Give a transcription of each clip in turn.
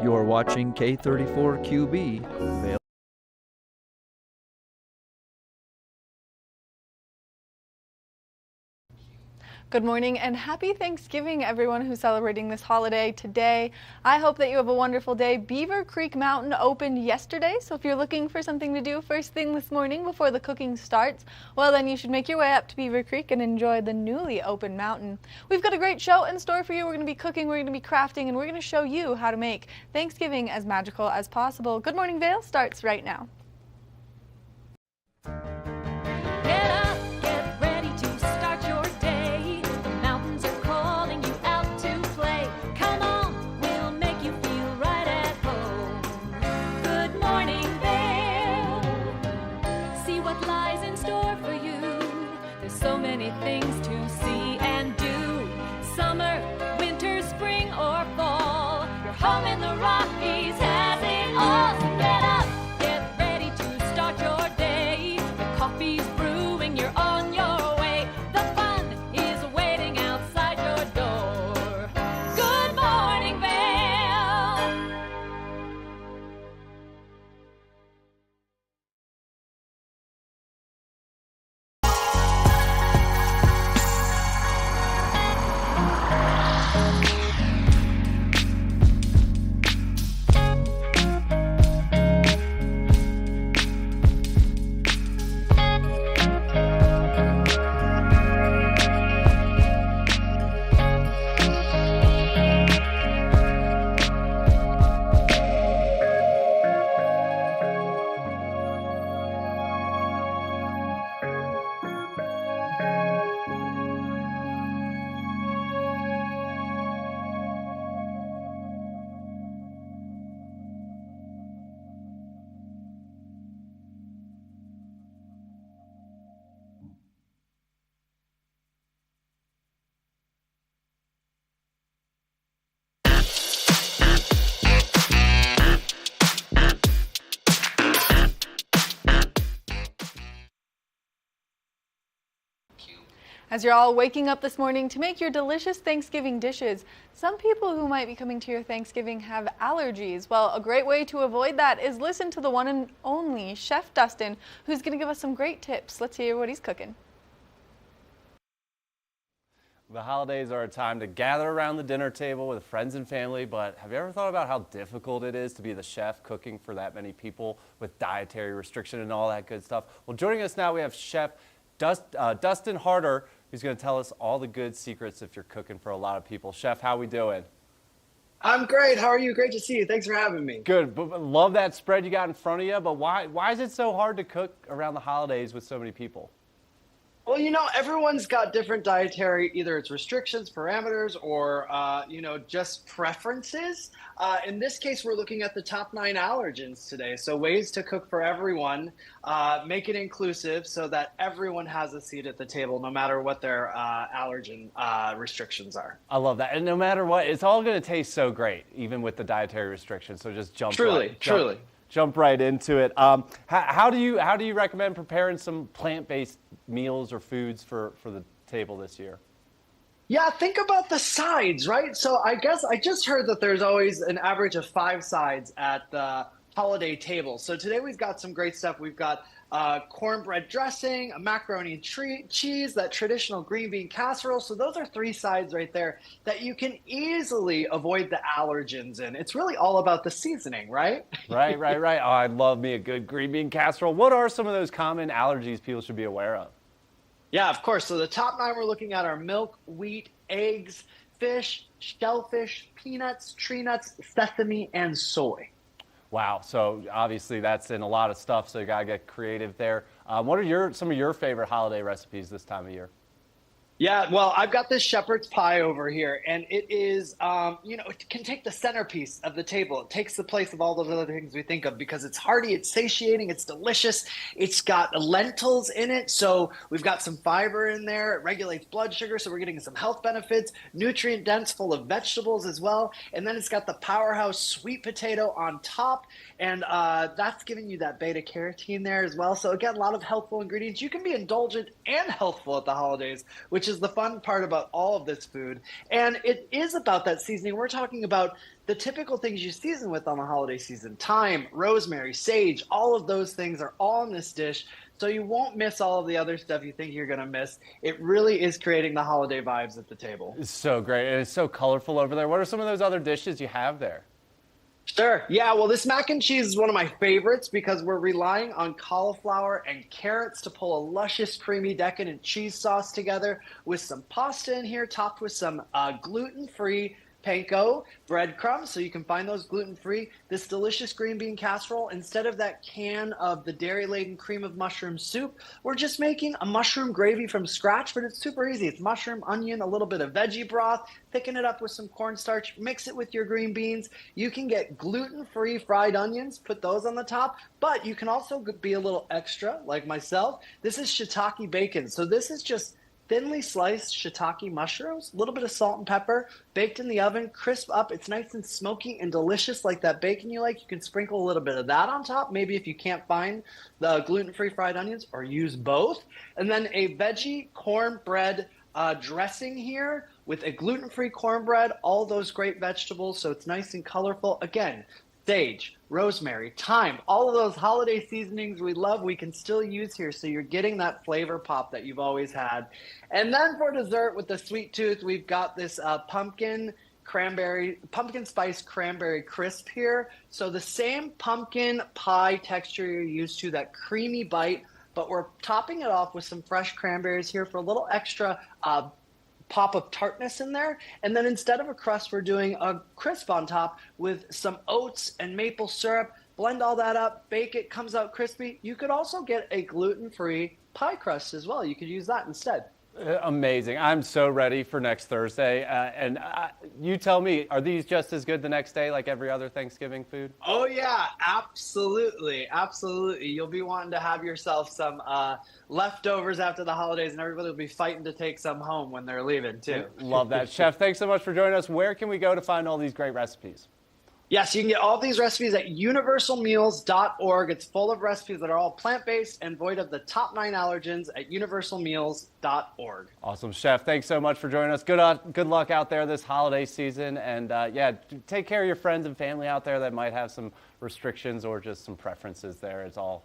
You're watching K34QB, Vail. Good morning and happy Thanksgiving, everyone who's celebrating this holiday today. I hope that you have a wonderful day. Beaver Creek Mountain opened yesterday, so if you're looking for something to do first thing this morning before the cooking starts, well then you should make your way up to Beaver Creek and enjoy the newly opened mountain. We've got a great show in store for you. We're going to be cooking, we're going to be crafting, and we're going to show you how to make Thanksgiving as magical as possible. Good Morning Vail starts right now. Get up, get ready to start your day. The mountains are calling you out to play. Come on, we'll make you feel right at home. Good morning, Vail. See what lies in store for you. There's so many things to see and do. Summer, winter, spring, or fall. Your home in the Rockies has it all. So get up, get ready to start your day. The coffee's brewing, you're on your way. The fun is waiting outside your door. Good morning, Vail. As you're all waking up this morning to make your delicious Thanksgiving dishes, some people who might be coming to your Thanksgiving have allergies. Well, a great way to avoid that is listen to the one and only Chef Dustin, who's going to give us some great tips. Let's hear what he's cooking. The holidays are a time to gather around the dinner table with friends and family, but have you ever thought about how difficult it is to be the chef cooking for that many people with dietary restriction and all that good stuff? Well, joining us now we have Chef Dustin Harder, who's going to tell us all the good secrets if you're cooking for a lot of people. Chef, how we doing? I'm great. How are you? Great to see you. Thanks for having me. Good. But love that spread you got in front of you, but why is it so hard to cook around the holidays with so many people? Well, everyone's got different dietary, either it's restrictions, parameters, or, just preferences. In this case, we're looking at the top 9 allergens today. So ways to cook for everyone, make it inclusive so that everyone has a seat at the table, no matter what their allergen restrictions are. I love that. And no matter what, it's all going to taste so great, even with the dietary restrictions. So just Truly. Jump right into it. How do you recommend preparing some plant-based meals or foods for the table this year? Yeah, think about the sides, right? So I guess I just heard that there's always an average of 5 sides at the holiday table. So today we've got some great stuff. We've got cornbread dressing, a macaroni and cheese, that traditional green bean casserole. So those are 3 sides right there that you can easily avoid the allergens in. It's really all about the seasoning, right? Right. Oh, I love me a good green bean casserole. What are some of those common allergies people should be aware of? Yeah, of course. So the top 9 we're looking at are milk, wheat, eggs, fish, shellfish, peanuts, tree nuts, sesame, and soy. Wow. So obviously that's in a lot of stuff, so you got to get creative there. What are some of your favorite holiday recipes this time of year? Yeah, well, I've got this shepherd's pie over here, and it is, it can take the centerpiece of the table. It takes the place of all those other things we think of because it's hearty, it's satiating, it's delicious. It's got lentils in it, so we've got some fiber in there. It regulates blood sugar, so we're getting some health benefits. Nutrient dense, full of vegetables as well. And then it's got the powerhouse sweet potato on top, and that's giving you that beta carotene there as well. So again, a lot of healthful ingredients. You can be indulgent and healthful at the holidays, which is the fun part about all of this food. And it is about that seasoning. We're talking about the typical things you season with on the holiday season. Thyme, rosemary, sage, all of those things are all in this dish. So you won't miss all of the other stuff you think you're going to miss. It really is creating the holiday vibes at the table. It's so great, and it's so colorful over there. What are some of those other dishes you have there? Sure. Yeah, well, this mac and cheese is one of my favorites because we're relying on cauliflower and carrots to pull a luscious, creamy, decadent cheese sauce together with some pasta in here, topped with some gluten-free panko breadcrumbs, so you can find those gluten-free. This delicious green bean casserole, instead of that can of the dairy-laden cream of mushroom soup, we're just making a mushroom gravy from scratch, but it's super easy. It's mushroom, onion, a little bit of veggie broth, thicken it up with some cornstarch, mix it with your green beans. You can get gluten-free fried onions, put those on the top, but you can also be a little extra, like myself. This is shiitake bacon, so this is just thinly sliced shiitake mushrooms, a little bit of salt and pepper, baked in the oven, crisp up. It's nice and smoky and delicious like that bacon you like. You can sprinkle a little bit of that on top, maybe if you can't find the gluten-free fried onions, or use both. And then a veggie cornbread dressing here with a gluten-free cornbread, all those great vegetables, so it's nice and colorful. Again, sage, rosemary, thyme, all of those holiday seasonings we love, we can still use here, so you're getting that flavor pop that you've always had. And then for dessert with the sweet tooth, we've got this pumpkin spice cranberry crisp here. So the same pumpkin pie texture you're used to, that creamy bite, but we're topping it off with some fresh cranberries here for a little extra pop of tartness in there. And then instead of a crust, we're doing a crisp on top with some oats and maple syrup. Blend all that up, bake it, comes out crispy. You could also get a gluten-free pie crust as well. You could use that instead. Amazing. I'm so ready for next Thursday. You tell me, are these just as good the next day like every other Thanksgiving food? Oh, yeah, absolutely. Absolutely. You'll be wanting to have yourself some leftovers after the holidays, and everybody will be fighting to take some home when they're leaving, too. Love that. Chef, thanks so much for joining us. Where can we go to find all these great recipes? Yes, you can get all these recipes at universalmeals.org. It's full of recipes that are all plant-based and void of the top 9 allergens at universalmeals.org. Awesome, Chef. Thanks so much for joining us. Good luck out there this holiday season. And yeah, take care of your friends and family out there that might have some restrictions or just some preferences there. It's all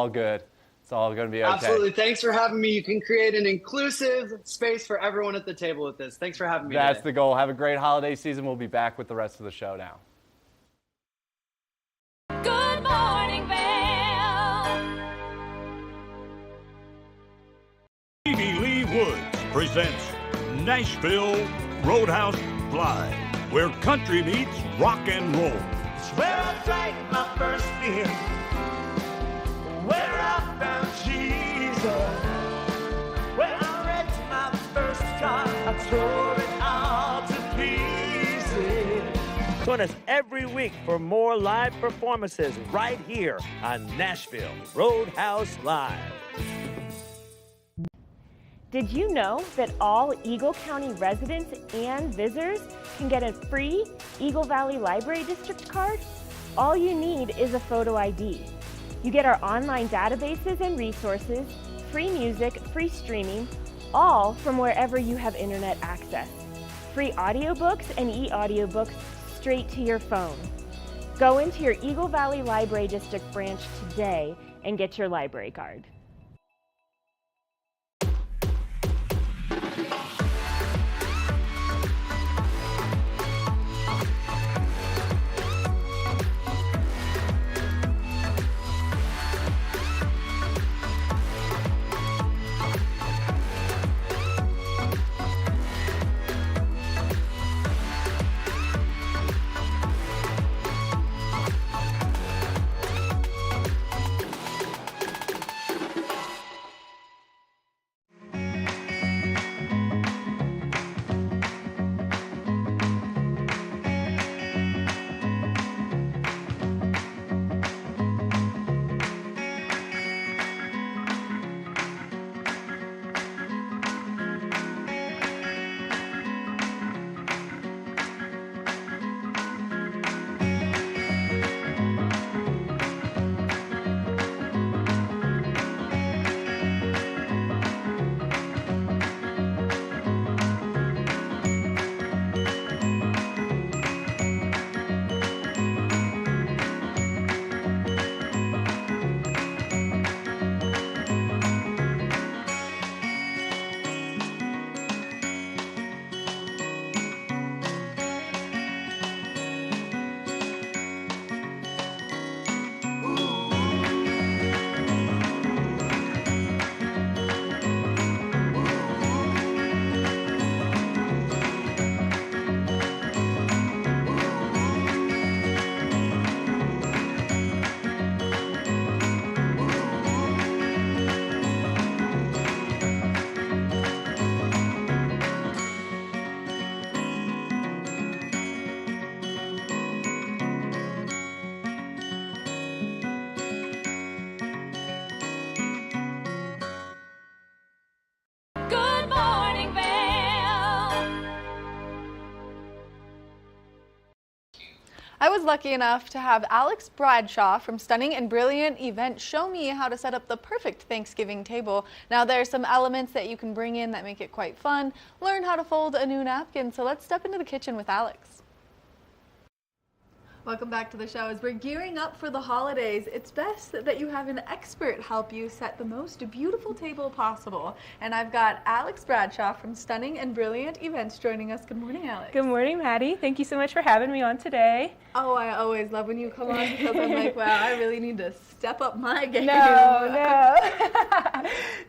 good. It's all going to be okay. Absolutely. Thanks for having me. You can create an inclusive space for everyone at the table with this. Thanks for having me That's today. the goal. Have a great holiday season. We'll be back with the rest of the show now. Good morning, Vail. Stevie Lee Woods presents Nashville Roadhouse Live, where country meets rock and roll. It's where I drank my first beer, where I found Jesus, where I wrecked my first car, I tore it all to pieces. Join us every week for more live performances right here on Nashville Roadhouse Live. Did you know that all Eagle County residents and visitors can get a free Eagle Valley Library District card? All you need is a photo ID. You get our online databases and resources, free music, free streaming, all from wherever you have internet access. Free audiobooks and e-audiobooks straight to your phone. Go into your Eagle Valley Library District branch today and get your library card. I was lucky enough to have Alex Bradshaw from Stunning and Brilliant Events show me how to set up the perfect Thanksgiving table. Now there's some elements that you can bring in that make it quite fun. Learn how to fold a new napkin. So let's step into the kitchen with Alex. Welcome back to the show. As we're gearing up for the holidays, it's best that you have an expert help you set the most beautiful table possible. And I've got Alex Bradshaw from Stunning and Brilliant Events joining us. Good morning, Alex. Good morning, Maddie. Thank you so much for having me on today. Oh, I always love when you come on because I'm like, wow, I really need to step up my game. No.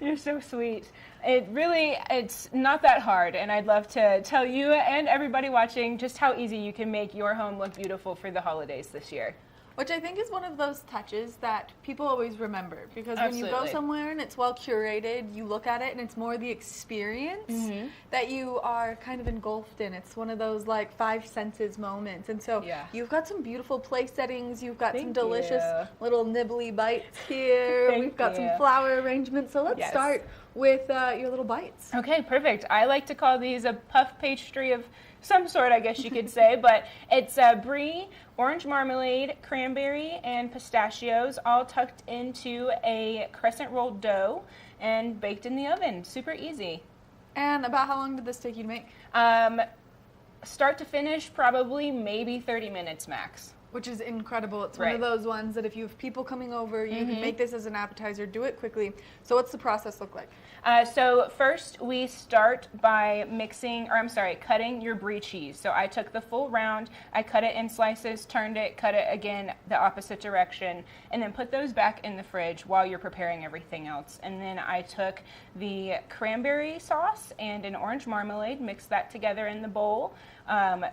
You're so sweet. It's not that hard, and I'd love to tell you and everybody watching just how easy you can make your home look beautiful for the holidays this year. Which I think is one of those touches that people always remember, because when you go Absolutely. somewhere and it's well curated, you look at it and it's more the experience that you are kind of engulfed in. It's one of those like five senses moments. And so you've got some beautiful place settings, you've got some delicious little nibbly bites here, we've got some flower arrangements. So let's start with your little bites. Okay, perfect. I like to call these a puff pastry of some sort, I guess you could say, but it's brie, orange marmalade, cranberry, and pistachios, all tucked into a crescent rolled dough and baked in the oven. Super easy. And about how long did this take you to make? Start to finish, probably maybe 30 minutes max. Which is incredible. It's one of those ones that if you have people coming over, you can make this as an appetizer, do it quickly. So what's the process look like? So first we start by cutting your brie cheese. So I took the full round, I cut it in slices, turned it, cut it again the opposite direction, and then put those back in the fridge while you're preparing everything else. And then I took the cranberry sauce and an orange marmalade, mixed that together in the bowl,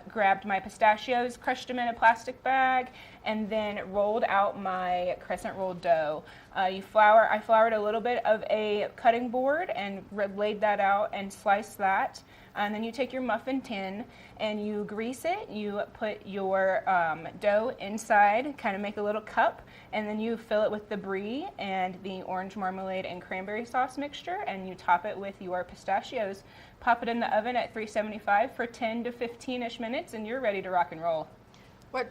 grabbed my pistachios, crushed them in a plastic bag, and then rolled out my crescent rolled dough. I floured a little bit of a cutting board and laid that out and sliced that. And then you take your muffin tin and you grease it. You put your dough inside, kind of make a little cup, and then you fill it with the brie and the orange marmalade and cranberry sauce mixture, and you top it with your pistachios. Pop it in the oven at 375 for 10 to 15-ish minutes, and you're ready to rock and roll.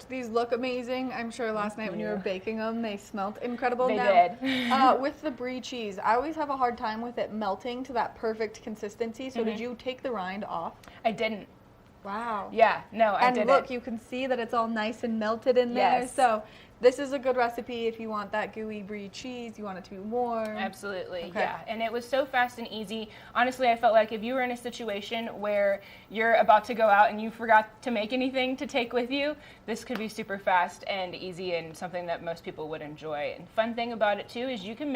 These look amazing. I'm sure last night when you were baking them, they smelled incredible. They did. With the brie cheese, I always have a hard time with it melting to that perfect consistency. So did you take the rind off? I didn't. Wow. Yeah, no, I didn't. And look, you can see that it's all nice and melted in there. Yes. So this is a good recipe if you want that gooey brie cheese, you want it to be warm. Absolutely, yeah. And it was so fast and easy. Honestly, I felt like if you were in a situation where you're about to go out and you forgot to make anything to take with you, this could be super fast and easy and something that most people would enjoy. And fun thing about it too is you can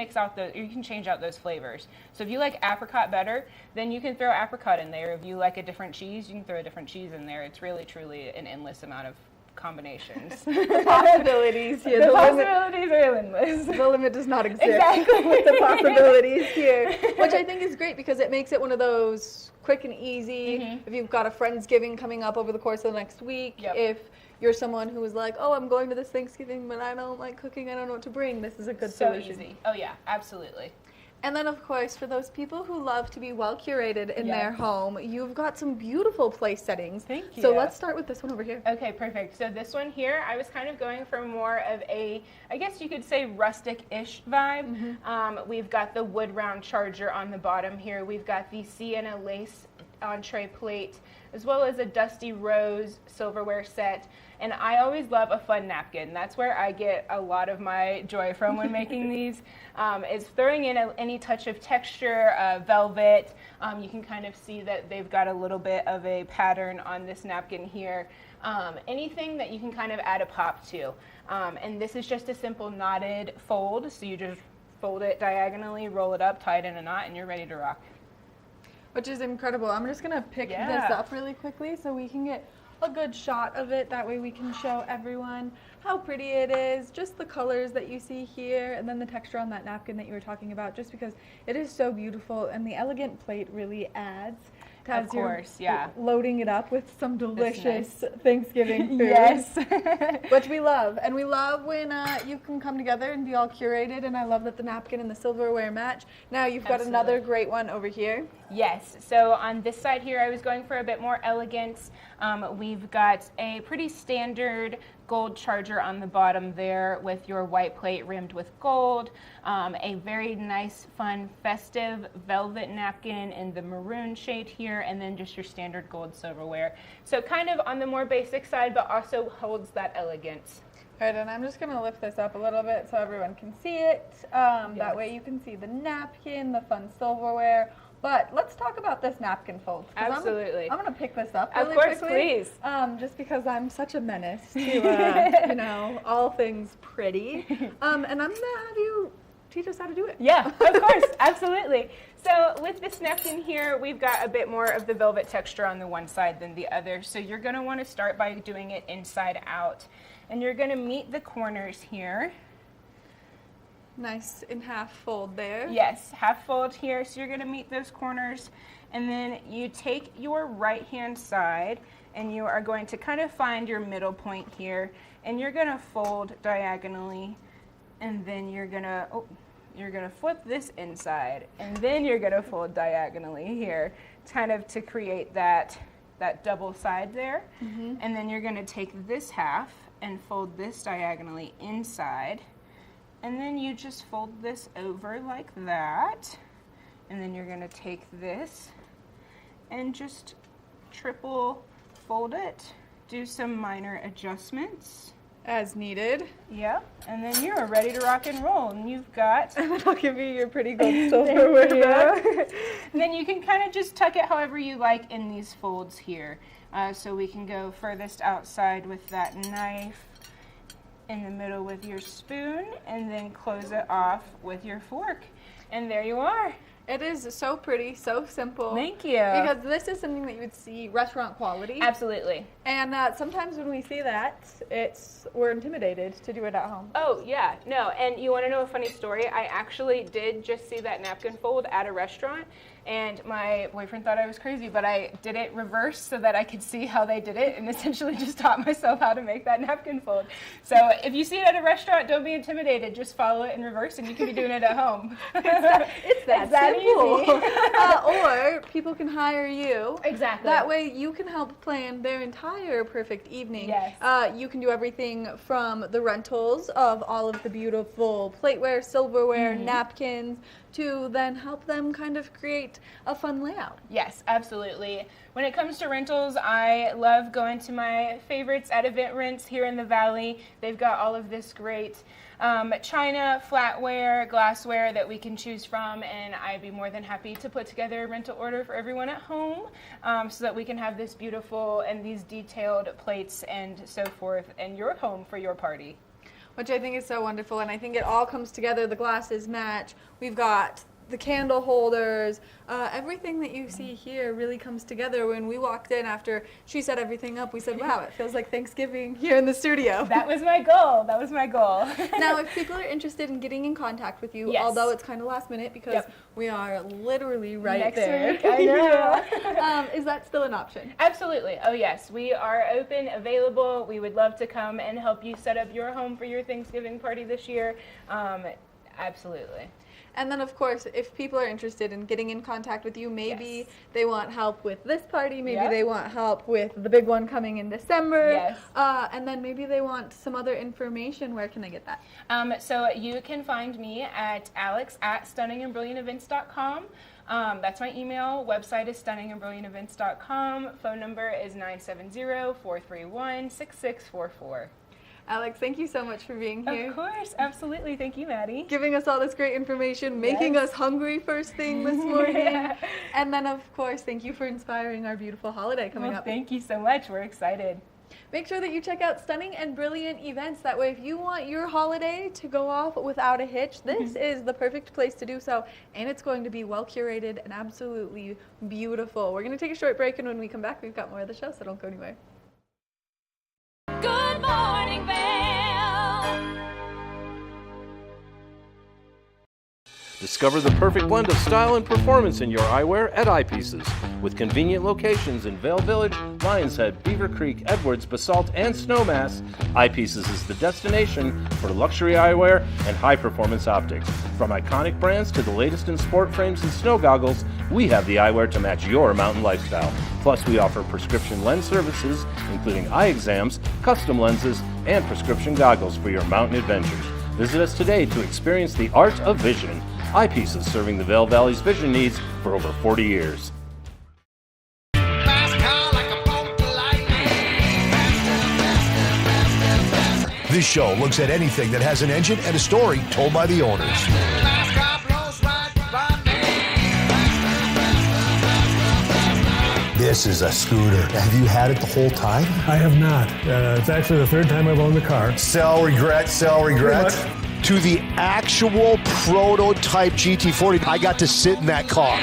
change out those flavors. So if you like apricot better, then you can throw apricot in there. If you like a different cheese, you can throw a different cheese in there. It's really, truly an endless amount of combinations. The possibilities here. The possibilities are endless. The limit does not exist. Exactly. With the possibilities here, which I think is great because it makes it one of those quick and easy. If you've got a Friendsgiving coming up over the course of the next week, if you're someone who is like, oh, I'm going to this Thanksgiving, but I don't like cooking, I don't know what to bring, this is a good solution. So easy. Oh yeah, absolutely. And then, of course, for those people who love to be well curated in their home, you've got some beautiful place settings. Thank you. So let's start with this one over here. Okay, perfect. So this one here, I was kind of going for more of a, I guess you could say, rustic-ish vibe. We've got the wood round charger on the bottom here. We've got the sienna lace entree plate, as well as a dusty rose silverware set. And I always love a fun napkin. That's where I get a lot of my joy from when making these, is throwing in any touch of texture, velvet. You can kind of see that they've got a little bit of a pattern on this napkin here. Anything that you can kind of add a pop to. And this is just a simple knotted fold. So you just fold it diagonally, roll it up, tie it in a knot, and you're ready to rock. Which is incredible. I'm just going to pick this up really quickly so we can get a good shot of it. That way we can show everyone how pretty it is, just the colors that you see here, and then the texture on that napkin that you were talking about, just because it is so beautiful, and the elegant plate really adds. Of course, loading it up with some delicious Thanksgiving food. Yes. Which we love. And we love when you can come together and be all curated, and I love that the napkin and the silverware match. Now you've got another great one over here. Yes, so on this side here I was going for a bit more elegance. We've got a pretty standard gold charger on the bottom there with your white plate rimmed with gold, a very nice, fun, festive velvet napkin in the maroon shade here, and then just your standard gold silverware. So kind of on the more basic side, but also holds that elegance. All right, and I'm just going to lift this up a little bit so everyone can see it. That way you can see the napkin, the fun silverware. But let's talk about this napkin fold. Absolutely. I'm going to pick this up Of really course, quickly. please. Just because I'm such a menace to, all things pretty. And I'm going to have you teach us how to do it. Yeah, of course, absolutely. So with this napkin here, we've got a bit more of the velvet texture on the one side than the other. So you're going to want to start by doing it inside out. And you're going to meet the corners here. Nice in half fold there. Yes, half fold here. So you're going to meet those corners. And then you take your right hand side and you are going to kind of find your middle point here. And you're going to fold diagonally. And then you're going to flip this inside. And then you're going to fold diagonally here, kind of to create that double side there. Mm-hmm. And then you're going to take this half and fold this diagonally inside. And then you just fold this over like that. And then you're going to take this and just triple fold it. Do some minor adjustments. As needed. Yep. And then you are ready to rock and roll. And you've got... And then I'll give you your pretty gold silverware back. And then you can kind of just tuck it however you like in these folds here. So we can go furthest outside with that knife, in the middle with your spoon, and then close it off with your fork. And there you are. It is so pretty, so simple. Thank you. Because this is something that you would see restaurant quality. Absolutely. And sometimes when we see that, we're intimidated to do it at home. Oh, yeah. No, and you want to know a funny story? I actually did just see that napkin fold at a restaurant, and my boyfriend thought I was crazy, but I did it reverse so that I could see how they did it, and essentially just taught myself how to make that napkin fold. So if you see it at a restaurant, don't be intimidated. Just follow it in reverse, and you can be doing it at home. It's that simple. Or people can hire you. Exactly. That way you can help plan their entire perfect evening. Yes. You can do everything from the rentals of all of the beautiful plateware, silverware, napkins, to then help them kind of create a fun layout. Yes, absolutely. When it comes to rentals, I love going to my favorites at Event Rents here in the Valley. They've got all of this great china, flatware, glassware that we can choose from, and I'd be more than happy to put together a rental order for everyone at home so that we can have this beautiful and these detailed plates and so forth in your home for your party. Which I think is so wonderful, and I think it all comes together. The glasses match. We've got the candle holders. Everything that you see here really comes together. When we walked in after she set everything up, we said, wow, it feels like Thanksgiving here in the studio. That was my goal. That was my goal. Now, if people are interested in getting in contact with you, Yes. although it's kind of last minute because we are literally right Next there. week, I know. Is that still an option? Absolutely. Oh, yes. We are open, available. We would love to come and help you set up your home for your Thanksgiving party this year. Absolutely. And then, of course, if people are interested in getting in contact with you, maybe they want help with this party, maybe they want help with the big one coming in December, Yes. And then maybe they want some other information. Where can they get that? So you can find me at alex@stunningandbrilliantevents.com. That's my email. Website is stunningandbrilliantevents.com. Phone number is 970-431-6644. Alex, thank you so much for being here. Of course, absolutely. Thank you, Maddie. Giving us all this great information, making us hungry first thing this morning. And then, of course, thank you for inspiring our beautiful holiday coming up. Thank you so much. We're excited. Make sure that you check out Stunning and Brilliant Events. That way, if you want your holiday to go off without a hitch, this is the perfect place to do so. And it's going to be well curated and absolutely beautiful. We're going to take a short break, and when we come back, we've got more of the show, so don't go anywhere. Good morning, Vail. Discover the perfect blend of style and performance in your eyewear at Eyepieces. With convenient locations in Vail Village, Lions Head, Beaver Creek, Edwards, Basalt, and Snowmass, Eyepieces is the destination for luxury eyewear and high-performance optics. From iconic brands to the latest in sport frames and snow goggles, we have the eyewear to match your mountain lifestyle. Plus, we offer prescription lens services, including eye exams, custom lenses, and prescription goggles for your mountain adventures. Visit us today to experience the art of vision. Eyepieces, serving the Vail Valley's vision needs for over 40 years. This show looks at anything that has an engine and a story told by the owners. This is a scooter. Have you had it the whole time? I have not. It's actually the third time I've owned the car. Sell, regret, sell, regret. To the actual prototype GT40, I got to sit in that car.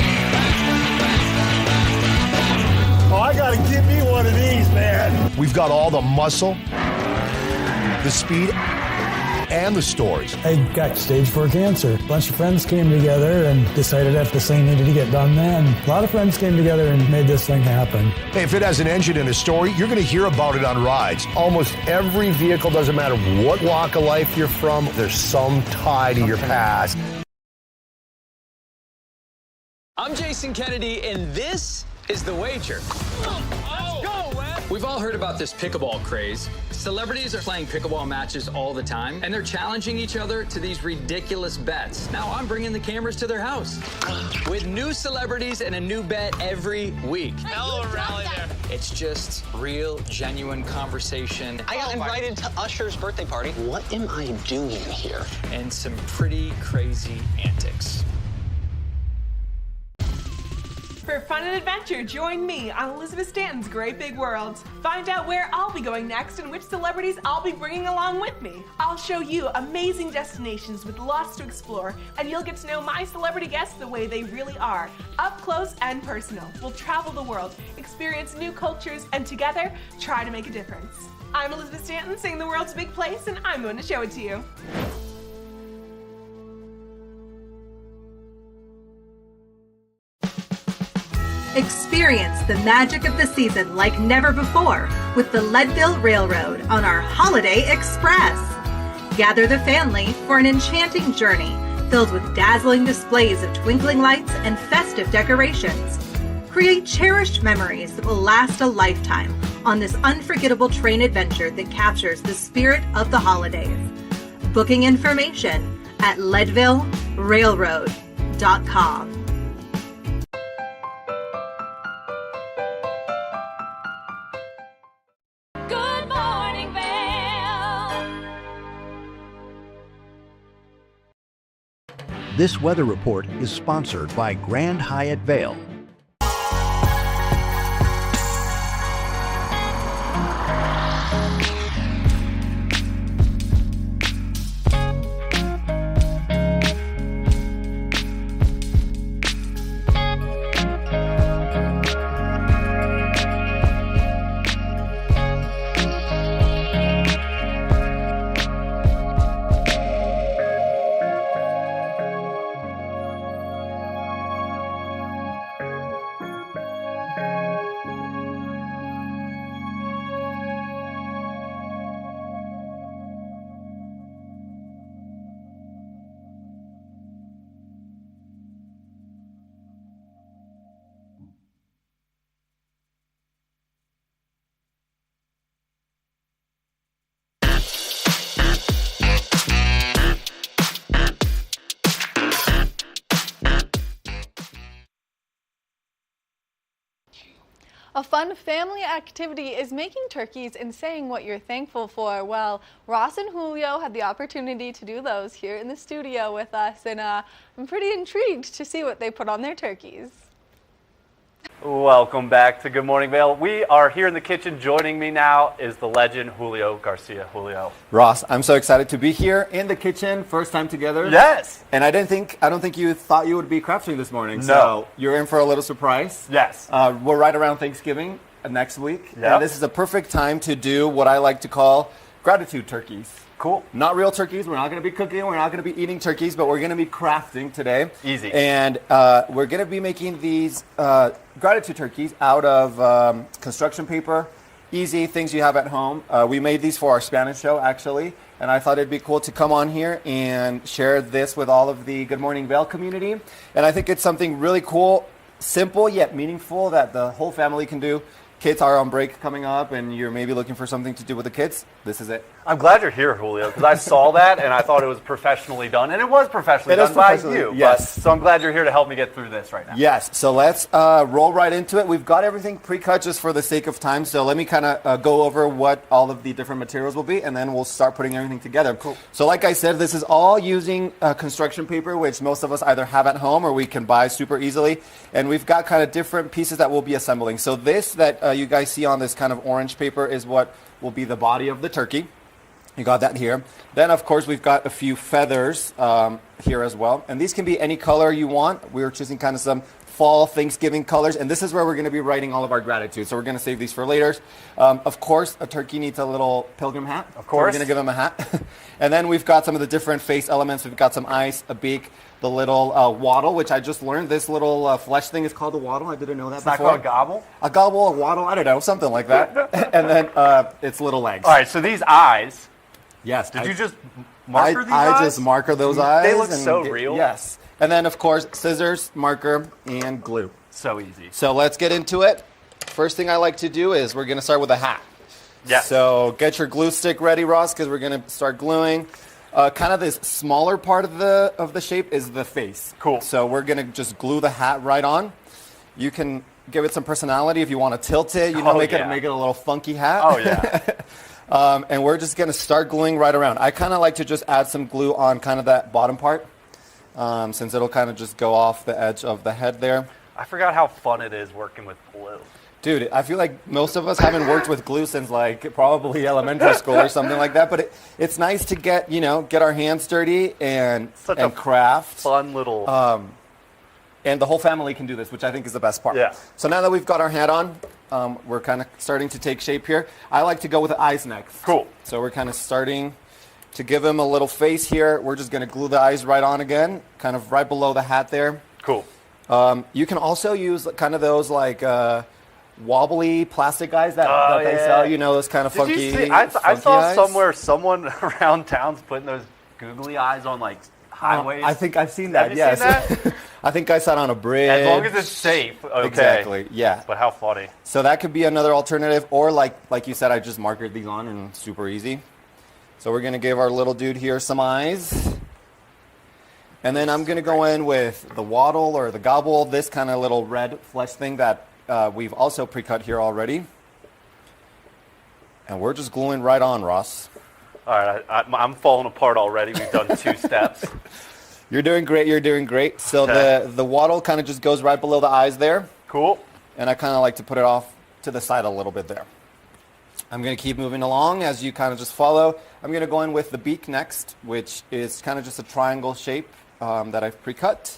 Oh, I gotta get me one of these, man. We've got all the muscle, the speed, and the stories. I got stage 4 cancer. A bunch of friends came together and decided that this thing needed to get done then. A lot of friends came together and made this thing happen. Hey, if it has an engine and a story, you're going to hear about it on rides. Almost every vehicle, doesn't matter what walk of life you're from, there's some tie to your past. I'm Jason Kennedy, and this is The Wager. We've all heard about this pickleball craze. Celebrities are playing pickleball matches all the time, and they're challenging each other to these ridiculous bets. Now I'm bringing the cameras to their house with new celebrities and a new bet every week. Hell of a rally there. It's just real, genuine conversation. I got invited to Usher's birthday party. What am I doing here? And some pretty crazy antics. For fun and adventure, join me on Elizabeth Stanton's Great Big World. Find out where I'll be going next and which celebrities I'll be bringing along with me. I'll show you amazing destinations with lots to explore, and you'll get to know my celebrity guests the way they really are, up close and personal. We'll travel the world, experience new cultures, and together, try to make a difference. I'm Elizabeth Stanton, saying the world's a big place, and I'm going to show it to you. Experience the magic of the season like never before with the Leadville Railroad on our Holiday Express. Gather the family for an enchanting journey filled with dazzling displays of twinkling lights and festive decorations. Create cherished memories that will last a lifetime on this unforgettable train adventure that captures the spirit of the holidays. Booking information at leadvillerailroad.com. Good morning, Vail. This weather report is sponsored by Grand Hyatt Vail. A fun family activity is making turkeys and saying what you're thankful for. Well, Ross and Julio had the opportunity to do those here in the studio with us, and I'm pretty intrigued to see what they put on their turkeys. Welcome back to Good Morning Vail. We are here in the kitchen. Joining me now is the legend Julio Garcia. Julio. Ross, I'm so excited to be here in the kitchen, first time together. Yes. And I don't think you thought you would be crafting this morning. No. So you're in for a little surprise. Yes. We're right around Thanksgiving next week. Yep. And this is a perfect time to do what I like to call gratitude turkeys. Cool. Not real turkeys. We're not going to be cooking. We're not going to be eating turkeys, but we're going to be crafting today. Easy. And we're going to be making these gratitude turkeys out of construction paper. Easy things you have at home. We made these for our Spanish show, actually. And I thought it'd be cool to come on here and share this with all of the Good Morning Vail community. And I think it's something really cool, simple yet meaningful that the whole family can do. Kids are on break coming up and you're maybe looking for something to do with the kids. This is it. I'm glad you're here, Julio, because I saw that and I thought it was professionally done. And it was professionally done by you. Yes. So I'm glad you're here to help me get through this right now. Yes. So let's roll right into it. We've got everything pre-cut just for the sake of time. So let me kind of go over what all of the different materials will be, and then we'll start putting everything together. Cool. So like I said, this is all using construction paper, which most of us either have at home or we can buy super easily. And we've got kind of different pieces that we'll be assembling. So this that you guys see on this kind of orange paper is what will be the body of the turkey. You got that here. Then, of course, we've got a few feathers here as well. And these can be any color you want. We're choosing kind of some fall Thanksgiving colors. And this is where we're going to be writing all of our gratitude. So we're going to save these for later. Of course, a turkey needs a little pilgrim hat. Of course. So we're going to give him a hat. And then we've got some of the different face elements. We've got some eyes, a beak, the little wattle, which I just learned. This little flesh thing is called a wattle. I didn't know that before. It's not called a gobble? A gobble, a wattle, I don't know, something like that. And then its little legs. All right, so these eyes. Yes. Did you just marker these eyes? I just marker those eyes. They look so real. Yes. And then, of course, scissors, marker, and glue. So easy. So let's get into it. First thing I like to do is we're going to start with a hat. Yes. So get your glue stick ready, Ross, because we're going to start gluing. Kind of this smaller part of the shape is the face. Cool. So we're going to just glue the hat right on. You can give it some personality if you want to tilt it. Make it a little funky hat. Oh, yeah. And we're just going to start gluing right around. I kind of like to just add some glue on kind of that bottom part, since it'll kind of just go off the edge of the head there. I forgot how fun it is working with glue. Dude, I feel like most of us haven't worked with glue since like probably elementary school or something like that. But it's nice to get our hands dirty and craft. Fun little. And the whole family can do this, which I think is the best part. Yeah. So now that we've got our hat on, we're kind of starting to take shape here. I like to go with the eyes next. Cool. So we're kind of starting to give him a little face here. We're just going to glue the eyes right on again, kind of right below the hat there. Cool. You can also use kind of those like wobbly plastic eyes that they sell. Those kind of funky. Did you see? I saw eyes. somewhere someone around town's putting those googly eyes on like highways. I think I've seen that. Have you yes. seen that? I think I saw it on a bridge. As long as it's safe. Okay. Exactly. Yeah. But how funny. So that could be another alternative, or like you said, I just markered these on and super easy. So we're gonna give our little dude here some eyes. And then I'm going to go in with the wattle or the gobble, this kind of little red flesh thing that we've also pre-cut here already. And we're just gluing right on, Ross. All right, I'm falling apart already. We've done 2 steps. You're doing great. You're doing great. So the wattle kind of just goes right below the eyes there. Cool. And I kind of like to put it off to the side a little bit there. I'm going to keep moving along as you kind of just follow. I'm going to go in with the beak next, which is kind of just a triangle shape that I've pre-cut.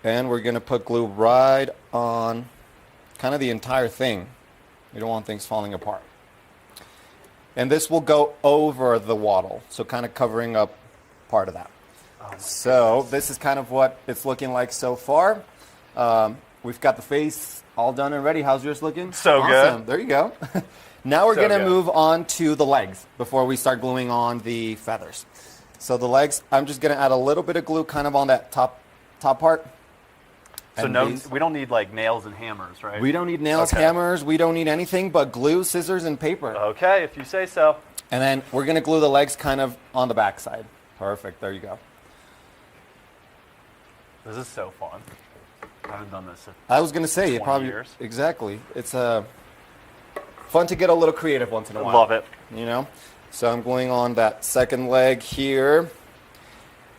And we're going to put glue right on kind of the entire thing. We don't want things falling apart. And this will go over the wattle, so kind of covering up part of that. So this is kind of what it's looking like so far. We've got the face all done and ready. How's yours looking? So awesome. good. There you go. Now we're So going to good. move on to the legs before we start gluing on the feathers. So the legs, I'm just going to add a little bit of glue kind of on that top part. So And we don't need like nails and hammers, right? we don't need nails, Okay. hammers. We don't need anything but glue, scissors, and paper. Okay, if you say so. And then we're going to glue the legs kind of on the back side. Perfect. There you go. This is so fun. I haven't done this. I was going to say, 20 it probably years. exactly. It's fun to get a little creative once in a while. Love it. So I'm gluing on that second leg here.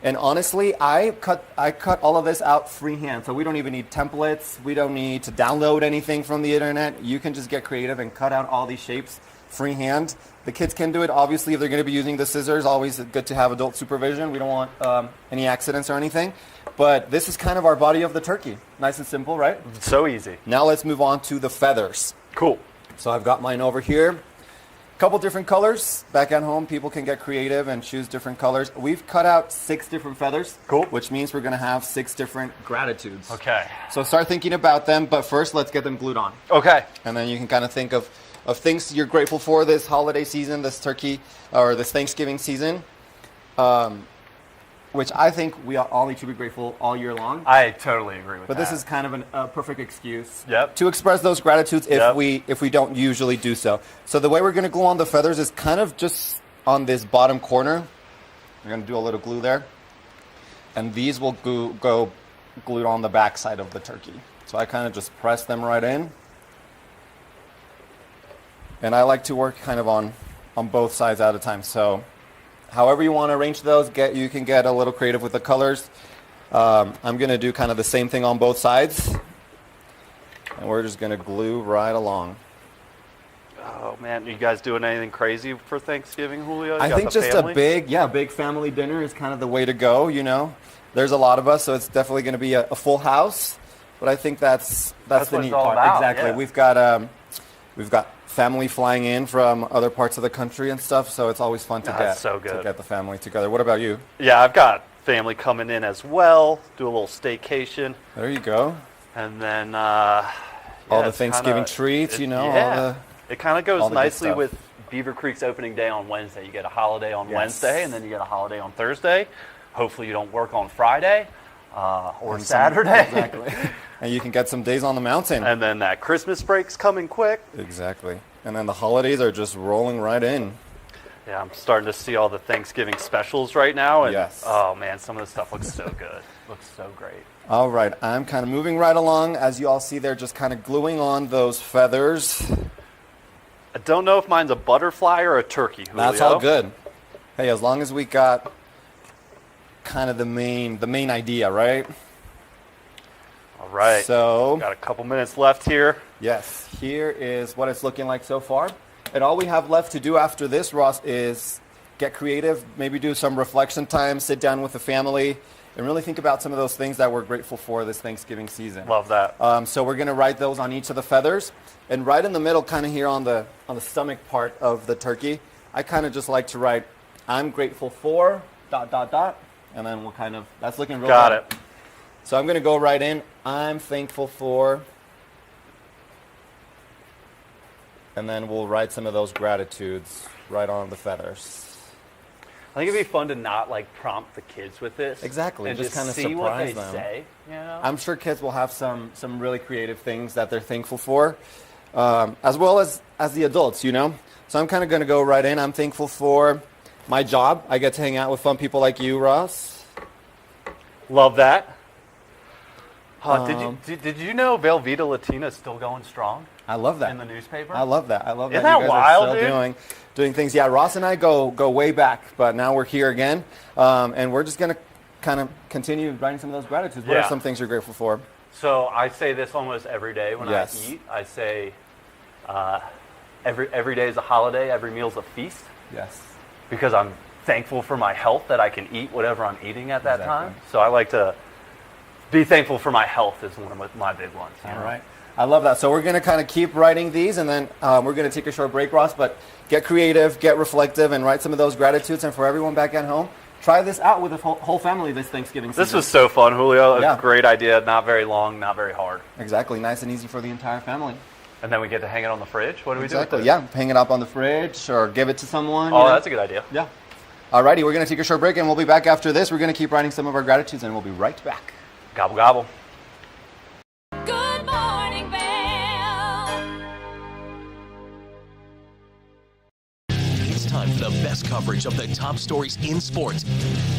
And honestly, I cut all of this out freehand. So we don't even need templates. We don't need to download anything from the internet. You can just get creative and cut out all these shapes freehand. The kids can do it. Obviously, if they're going to be using the scissors, always good to have adult supervision. We don't want any accidents or anything. But this is kind of our body of the turkey. Nice and simple, right? So easy. Now let's move on to the feathers. Cool. So I've got mine over here. couple different colors. Back at home, people can get creative and choose different colors. We've cut out 6 different feathers. Cool. Which means we're going to have 6 different gratitudes. Okay. So start thinking about them, but first let's get them glued on. Okay. And then you can kind of think of things you're grateful for this holiday season, this turkey, or this Thanksgiving season, which I think we all need to be grateful all year long. I totally agree with But that. this is kind of a perfect excuse Yep. to express those gratitudes if Yep. we don't usually do so. So the way we're going to glue on the feathers is kind of just on this bottom corner. We're going to do a little glue there. And these will go glued on the back side of the turkey. So I kind of just press them right in. And I like to work kind of on both sides at a time. So however you want to arrange those, you can get a little creative with the colors. I'm going to do kind of the same thing on both sides. And we're just going to glue right along. Oh man, you guys doing anything crazy for Thanksgiving, Julio? You I got think the just family? a big family dinner is kind of the way to go, you know. There's a lot of us, so it's definitely going to be a full house. But I think that's the what neat it's all part. about, Exactly. yeah. We've got family flying in from other parts of the country and stuff, so it's always fun to That's so good. to get the family together. What about you? Yeah, I've got family coming in as well. Do a little staycation. There you go. And then all the it's Thanksgiving kinda- treats, you know. Yeah. It kind of all goes the good nicely stuff. with Beaver Creek's opening day on Wednesday. You get a holiday on Yes. Wednesday, and then you get a holiday on Thursday. Hopefully you don't work on Friday or And Saturday. Exactly. And you can get some days on the mountain. And then that Christmas break's coming quick. Exactly. And then the holidays are just rolling right in. Yeah, I'm starting to see all the Thanksgiving specials right now. And, Yes. oh, man, some of the stuff looks so good. Looks so great. All right, I'm kind of moving right along. As you all see, they're just kind of gluing on those feathers. I don't know if mine's a butterfly or a turkey, Julio. That's all good. Hey, as long as we got kind of the main idea, right? All right. So got a couple minutes left here. Yes, here is what it's looking like so far. And all we have left to do after this, Ross, is get creative, maybe do some reflection time, sit down with the family, and really think about some of those things that we're grateful for this Thanksgiving season. Love that. So we're going to write those on each of the feathers. And right in the middle, kind of here on the stomach part of the turkey, I kind of just like to write, I'm grateful for ... And then we'll kind of, that's looking real Got good. it. So I'm going to go right in, I'm thankful for... And then we'll write some of those gratitudes right on the feathers. I think it'd be fun to not like prompt the kids with this. Exactly, And just kind of see what they surprise them. say. You know? I'm sure kids will have some really creative things that they're thankful for, as well as the adults, you know. So I'm kind of going to go right in. I'm thankful for my job. I get to hang out with fun people like you, Ross. Love that. Did you know Vail Vida Latina is still going strong? I love that. In the newspaper? I love that. I love Isn't that that you guys wild, are still dude? doing things. Yeah, Ross and I go way back, but now we're here again, and we're just going to kind of continue writing some of those gratitudes. What Yeah. are some things you're grateful for? So I say this almost every day when Yes. I eat. I say every day is a holiday, every meal's a feast. Yes. Because I'm thankful for my health that I can eat whatever I'm eating at that Exactly. time. So I like to be thankful for my health is one of my big ones. you All know? right. I love that. So we're going to kind of keep writing these, and then we're going to take a short break, Ross, but get creative, get reflective, and write some of those gratitudes. And for everyone back at home, try this out with the whole family this Thanksgiving season. This was so fun, Julio. Yeah. A great idea. Not very long, not very hard. Exactly. Nice and easy for the entire family. And then we get to hang it on the fridge. What do we do? Exactly. with it? Yeah. Hang it up on the fridge or give it to someone. Oh, you know? that's a good idea. Yeah. Alrighty, we're going to take a short break, and we'll be back after this. We're going to keep writing some of our gratitudes, and we'll be right back. Gobble, gobble. Good morning, Vail. It's time for the best coverage of the top stories in sports.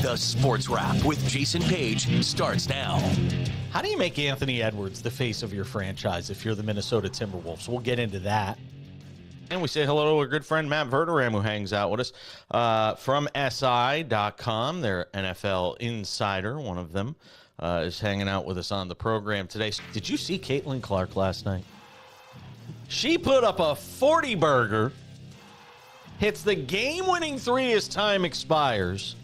The Sports Wrap with Jason Page starts now. How do you make Anthony Edwards the face of your franchise if you're the Minnesota Timberwolves? We'll get into that. And we say hello to our good friend Matt Verderam, who hangs out with us from SI.com. Their NFL insider, one of them, is hanging out with us on the program today. Did you see Caitlin Clark last night? She put up a 40-burger, hits the game-winning three as time expires.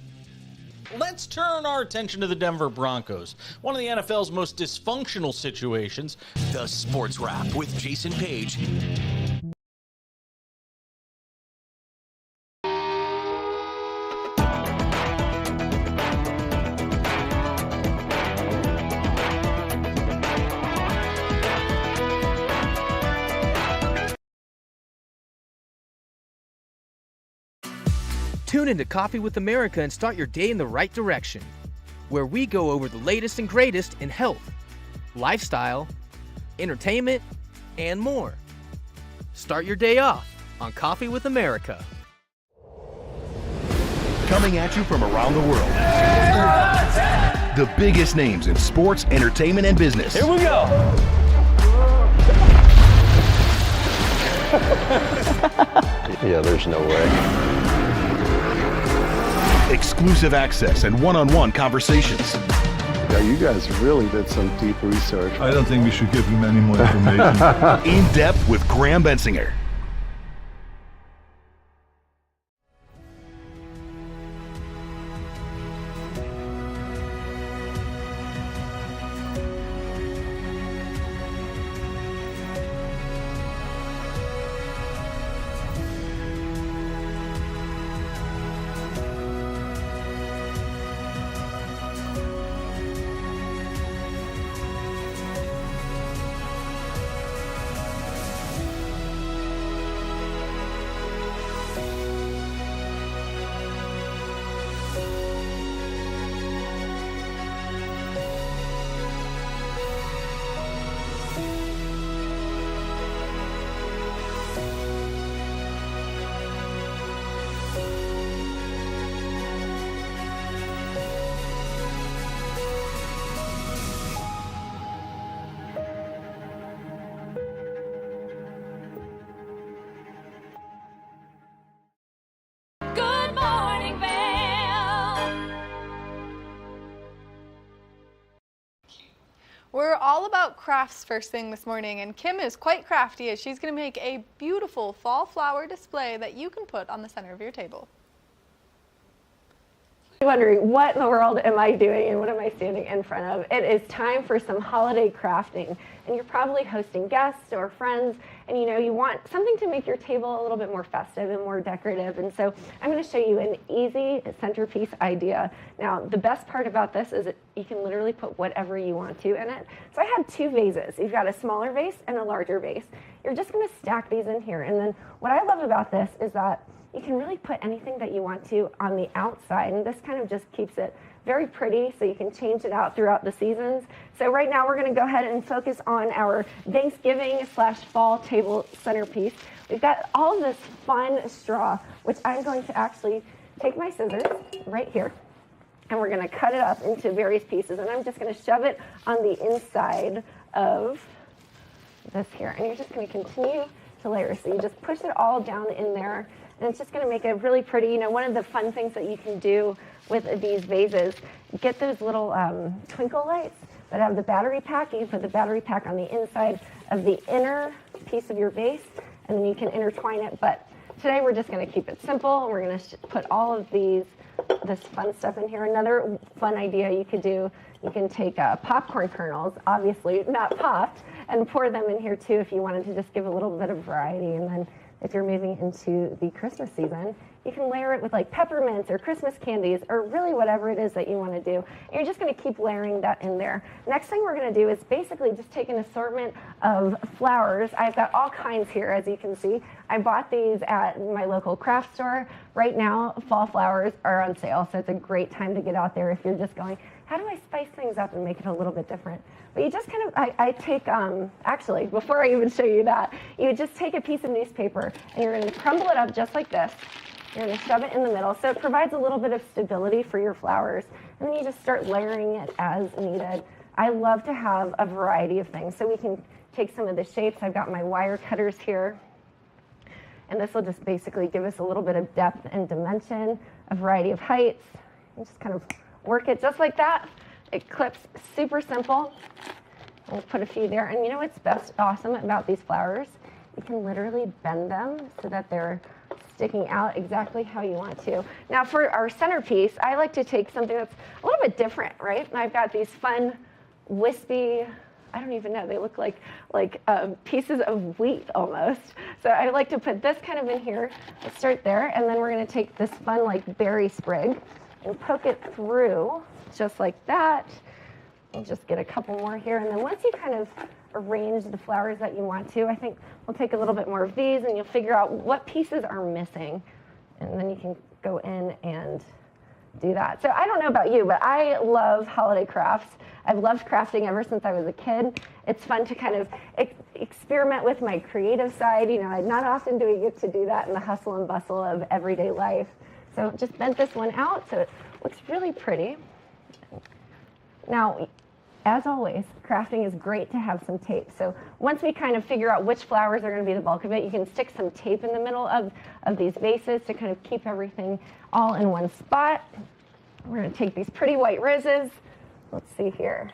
Let's turn our attention to the Denver Broncos, one of the NFL's most dysfunctional situations. The Sports Wrap with Jason Page Tune into Coffee with America and start your day in the right direction, where we go over the latest and greatest in health, lifestyle, entertainment, and more. Start your day off on Coffee with America. Coming at you from around the world. The biggest names in sports, entertainment, and business. Here we go. Yeah, there's no way. Exclusive access and one-on-one conversations. Yeah, you guys really did some deep research. I don't think we should give him any more information. In depth with Graham Bensinger. Good morning, Vail. We're all about crafts first thing this morning, and Kim is quite crafty as she's going to make a beautiful fall flower display that you can put on the center of your table. Wondering what in the world am I doing and what am I standing in front of? It is time for some holiday crafting, and you're probably hosting guests or friends, and you want something to make your table a little bit more festive and more decorative. And so I'm going to show you an easy centerpiece idea. Now, the best part about this is that you can literally put whatever you want to in it. So I had two vases. You've got a smaller vase and a larger vase. You're just going to stack these in here. And then what I love about this is that you can really put anything that you want to on the outside, and this kind of just keeps it very pretty so you can change it out throughout the seasons. So right now we're going to go ahead and focus on our Thanksgiving/fall table centerpiece. We've got all of this fun straw, which I'm going to actually take my scissors right here, and we're going to cut it up into various pieces, and I'm just going to shove it on the inside of this here, and you're just going to continue to layer. So you just push it all down in there, and it's just going to make it really pretty. One of the fun things that you can do with these vases, get those little twinkle lights that have the battery pack. You can put the battery pack on the inside of the inner piece of your vase, and then you can intertwine it. But today we're just going to keep it simple. We're going to put all of this fun stuff in here. Another fun idea you could do, you can take popcorn kernels, obviously not popped, and pour them in here too if you wanted to just give a little bit of variety. And then if you're moving into the Christmas season, you can layer it with like peppermints or Christmas candies or really whatever it is that you want to do. And you're just going to keep layering that in there. Next thing we're going to do is basically just take an assortment of flowers. I've got all kinds here, as you can see. I bought these at my local craft store. Right now, fall flowers are on sale, so it's a great time to get out there if you're just going, how do I spice things up and make it a little bit different? But you just kind of, I take, actually, before I even show you that, you just take a piece of newspaper and you're going to crumble it up just like this. You're going to shove it in the middle, so it provides a little bit of stability for your flowers. And then you just start layering it as needed. I love to have a variety of things, so we can take some of the shapes. I've got my wire cutters here, and this will just basically give us a little bit of depth and dimension, a variety of heights, and just kind of work it just like that. It clips super simple. We'll put a few there, and you know what's awesome about these flowers? You can literally bend them so that they're sticking out exactly how you want to. Now for our centerpiece, I like to take something that's a little bit different, right? And I've got these fun, wispy, I don't even know, they look like pieces of wheat almost. So I like to put this kind of in here. Let's start there, and then we're gonna take this fun like berry sprig and poke it through just like that. We'll just get a couple more here, and then once you kind of arrange the flowers that you want to, I think we'll take a little bit more of these and you'll figure out what pieces are missing, and then you can go in and do that. So I don't know about you, but I love holiday crafts. I've loved crafting ever since I was a kid. It's fun to kind of experiment with my creative side. You know, I'm not often do we get to do that in the hustle and bustle of everyday life. So just bent this one out so it looks really pretty. Now, as always, crafting is great to have some tape. So once we kind of figure out which flowers are going to be the bulk of it, you can stick some tape in the middle of these vases to kind of keep everything all in one spot. We're going to take these pretty white roses. Let's see here.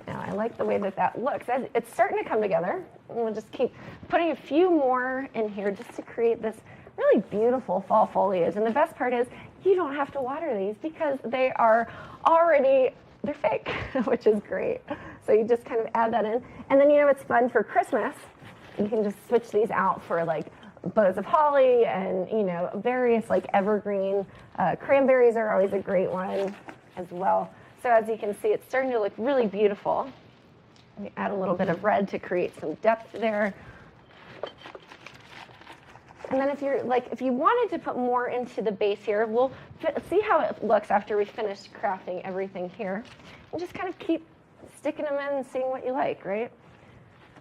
Now, I like the way that looks. It's starting to come together. And we'll just keep putting a few more in here just to create this really beautiful fall foliage. And the best part is you don't have to water these because they are already, they're fake, which is great. So you just kind of add that in. And then, you know, it's fun for Christmas. You can just switch these out for like bows of holly and, you know, various like evergreen. Cranberries are always a great one as well. So as you can see, it's starting to look really beautiful. We add a little bit of red to create some depth there. And then if you wanted to put more into the base here, we'll see how it looks after we finish crafting everything here. And just kind of keep sticking them in and seeing what you like, right?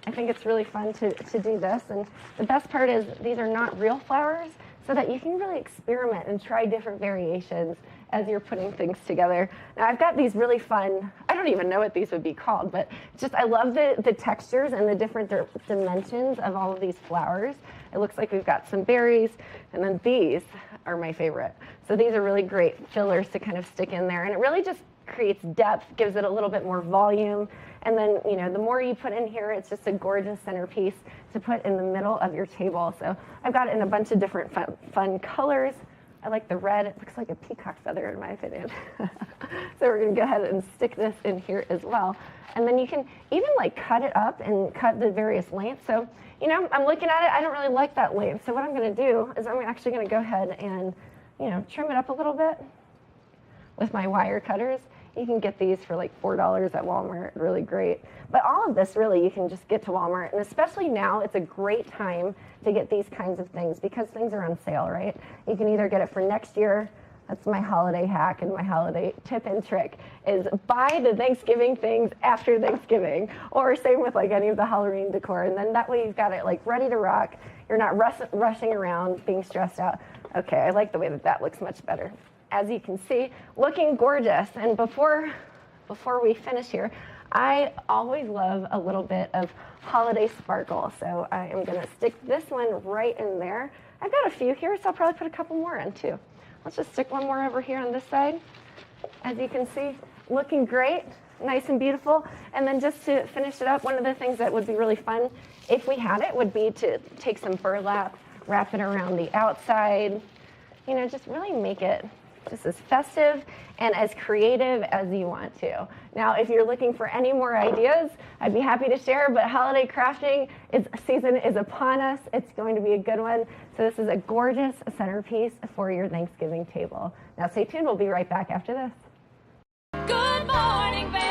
I think it's really fun to do this. And the best part is these are not real flowers, so that you can really experiment and try different variations as you're putting things together. Now I've got these really fun, I don't even know what these would be called, but just I love the textures and the different dimensions of all of these flowers. It looks like we've got some berries, and then these are my favorite. So these are really great fillers to kind of stick in there, and it really just creates depth, gives it a little bit more volume. And then, you know, the more you put in here, it's just a gorgeous centerpiece to put in the middle of your table. So I've got it in a bunch of different fun colors. I like the red. It looks like a peacock feather in my opinion. So we're gonna go ahead and stick this in here as well. And then you can even like cut it up and cut the various lengths. So, you know, I'm looking at it, I don't really like that length. So what I'm gonna do is I'm actually gonna go ahead and, you know, trim it up a little bit with my wire cutters. You can get these for like $4 at Walmart, really great. But all of this really you can just get to Walmart, and especially now it's a great time to get these kinds of things because things are on sale, right? You can either get it for next year, that's my holiday hack and my holiday tip and trick, is buy the Thanksgiving things after Thanksgiving, or same with like any of the Halloween decor, and then that way you've got it like ready to rock. You're not rushing around, being stressed out. Okay, I like the way that looks much better. As you can see, looking gorgeous. And before we finish here, I always love a little bit of holiday sparkle. So I am gonna stick this one right in there. I've got a few here, so I'll probably put a couple more in too. Let's just stick one more over here on this side. As you can see, looking great, nice and beautiful. And then just to finish it up, one of the things that would be really fun if we had it would be to take some burlap, wrap it around the outside, you know, just really make it just as festive and as creative as you want to. Now, if you're looking for any more ideas, I'd be happy to share, but holiday crafting season is upon us. It's going to be a good one. So this is a gorgeous centerpiece for your Thanksgiving table. Now stay tuned, we'll be right back after this. Good morning, Vail.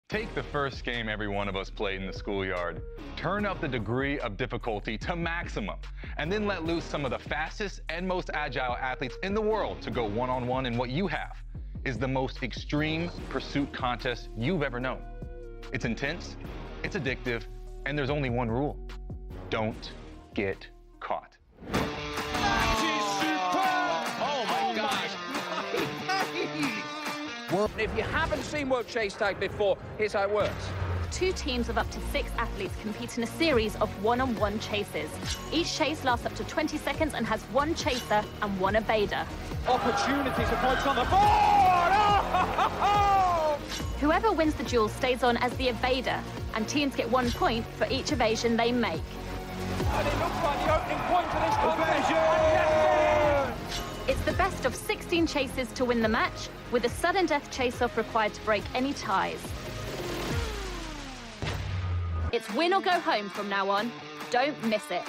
Take the first game every one of us played in the schoolyard. Turn up the degree of difficulty to maximum, and then let loose some of the fastest and most agile athletes in the world to go one-on-one in what you have is the most extreme pursuit contest you've ever known. It's intense, it's addictive, and there's only one rule. Don't get caught. Oh my gosh. If you haven't seen World Chase Tag before, here's how it works. 2 teams of up to 6 athletes compete in a series of one-on-one chases. Each chase lasts up to 20 seconds and has 1 chaser and 1 evader. Opportunities for points on the board! Oh! Whoever wins the duel stays on as the evader, and teams get 1 point for each evasion they make. And it looks like the opening point for this contest. It's the best of 16 chases to win the match, with a sudden death chase-off required to break any ties. It's win or go home from now on. Don't miss it.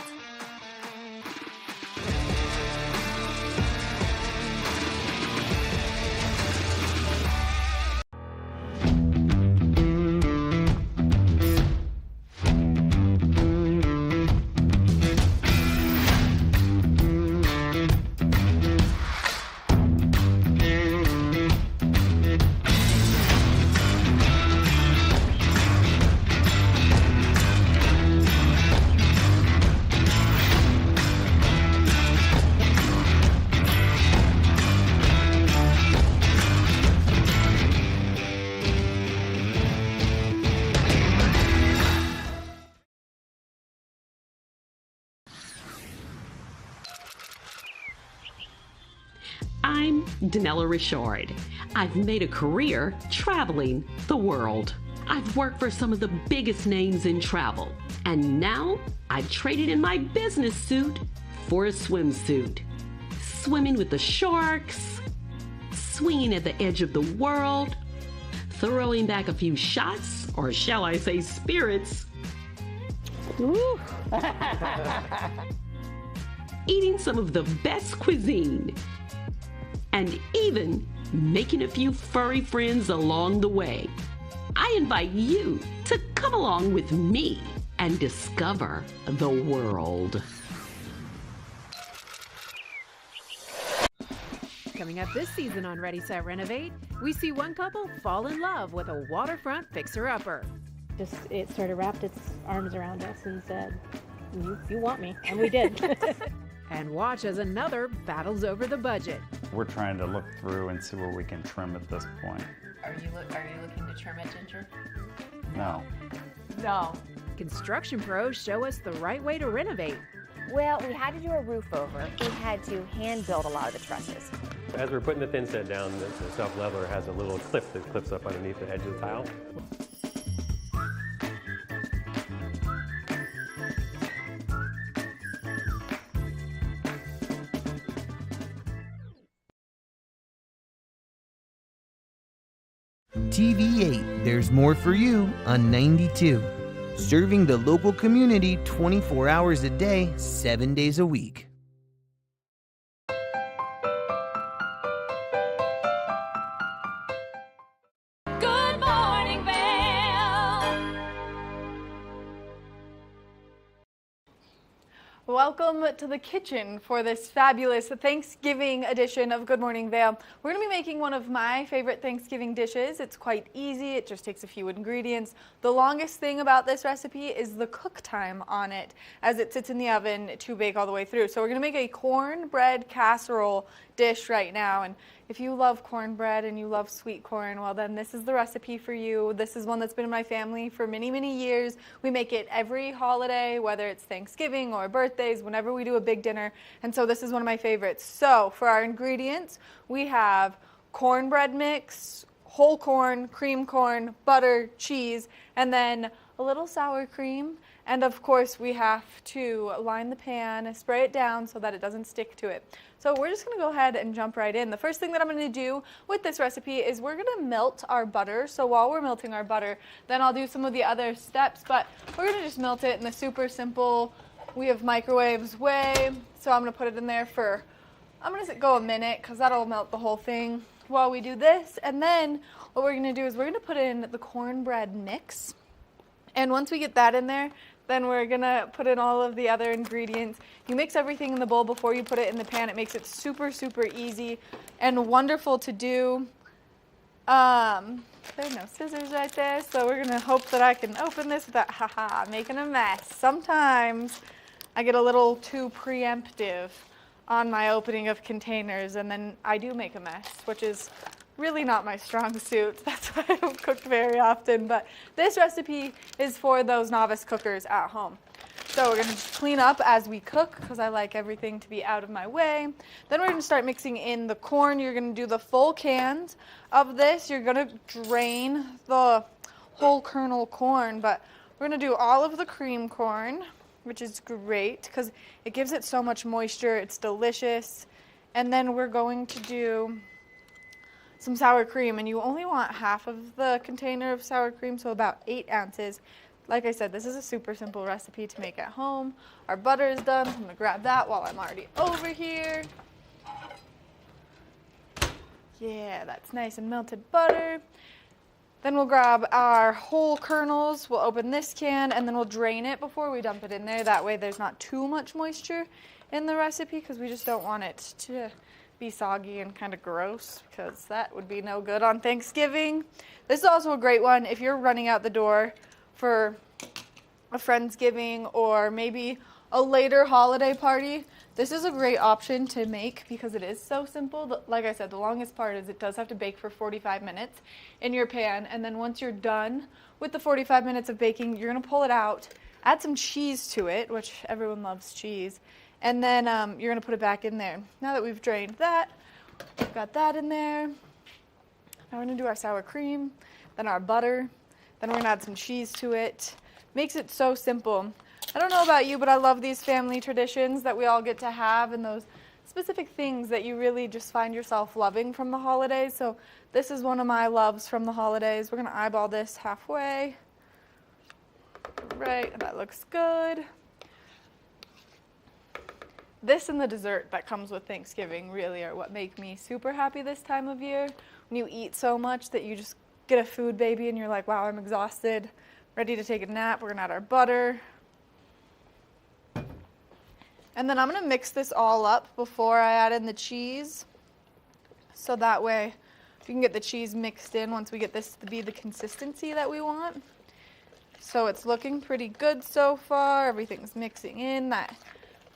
I'm Danella Richard. I've made a career traveling the world. I've worked for some of the biggest names in travel, and now I've traded in my business suit for a swimsuit. Swimming with the sharks, swinging at the edge of the world, throwing back a few shots, or shall I say spirits. Woo. Eating some of the best cuisine, and even making a few furry friends along the way. I invite you to come along with me and discover the world. Coming up this season on Ready, Set, Renovate, we see one couple fall in love with a waterfront fixer-upper. Just, it sort of wrapped its arms around us and said, you want me, and we did. And watch as another battles over the budget. We're trying to look through and see where we can trim at this point. Are you looking to trim it, Ginger? No. No. Construction pros show us the right way to renovate. Well, we had to do a roof over. We had to hand build a lot of the trusses. As we're putting the thin set down, the self-leveler has a little clip that clips up underneath the edge of the tile. TV8, there's more for you on 92. Serving the local community 24 hours a day, 7 days a week. Good morning, Vail. Welcome to the kitchen for this fabulous Thanksgiving edition of Good Morning Vail. We're going to be making one of my favorite Thanksgiving dishes. It's quite easy. It just takes a few ingredients. The longest thing about this recipe is the cook time on it as it sits in the oven to bake all the way through. So we're going to make a cornbread casserole dish right now. And if you love cornbread and you love sweet corn, well then this is the recipe for you. This is one that's been in my family for many, many years. We make it every holiday, whether it's Thanksgiving or birthdays, whenever we do a big dinner. And so this is one of my favorites. So for our ingredients, we have cornbread mix, whole corn, cream corn, butter, cheese, and then a little sour cream. And of course we have to line the pan, spray it down so that it doesn't stick to it. So we're just going to go ahead and jump right in. The first thing that I'm going to do with this recipe is we're going to melt our butter. So while we're melting our butter, then I'll do some of the other steps, but we're going to just melt it in the super simple, we have microwaves way. So I'm going to put it in there for, I'm going to go a minute because that'll melt the whole thing while we do this. And then what we're going to do is we're going to put in the cornbread mix. And once we get that in there, then we're gonna put in all of the other ingredients. You mix everything in the bowl before you put it in the pan. It makes it super, super easy and wonderful to do. There are no scissors right there, so we're gonna hope that I can open this without, making a mess. Sometimes I get a little too preemptive on my opening of containers, and then I do make a mess, which is really not my strong suit. That's why I don't cook very often, but this recipe is for those novice cookers at home. So we're gonna just clean up as we cook because I like everything to be out of my way. Then we're gonna start mixing in the corn. You're gonna do the full cans of this. You're gonna drain the whole kernel corn, but we're gonna do all of the cream corn, which is great because it gives it so much moisture. It's delicious. And then we're going to do some sour cream, and you only want half of the container of sour cream, so about 8 ounces. Like I said, this is a super simple recipe to make at home. Our butter is done, so I'm gonna grab that while I'm already over here. Yeah, that's nice and melted butter. Then we'll grab our whole kernels, we'll open this can, and then we'll drain it before we dump it in there. That way there's not too much moisture in the recipe because we just don't want it to be soggy and kind of gross because that would be no good on Thanksgiving. This is also a great one if you're running out the door for a Friendsgiving or maybe a later holiday party. This is a great option to make because it is so simple. Like I said, the longest part is it does have to bake for 45 minutes in your pan, and then once you're done with the 45 minutes of baking, you're going to pull it out, add some cheese to it, which everyone loves cheese, and then you're going to put it back in there. Now that we've drained that, Got that in there. Now we're gonna do our sour cream, then our butter, then we're gonna add some cheese to it. Makes it so simple. I don't know about you, but I love these family traditions that we all get to have and those specific things that you really just find yourself loving from the holidays. So this is one of my loves from the holidays. We're gonna eyeball this halfway. Right, that looks good. This and the dessert that comes with Thanksgiving really are what make me super happy this time of year. When you eat so much that you just get a food baby and you're like, wow, I'm exhausted, ready to take a nap. We're gonna add our butter. And then I'm gonna mix this all up before I add in the cheese. So that way we can get the cheese mixed in once we get this to be the consistency that we want. So it's looking pretty good so far. Everything's mixing in. That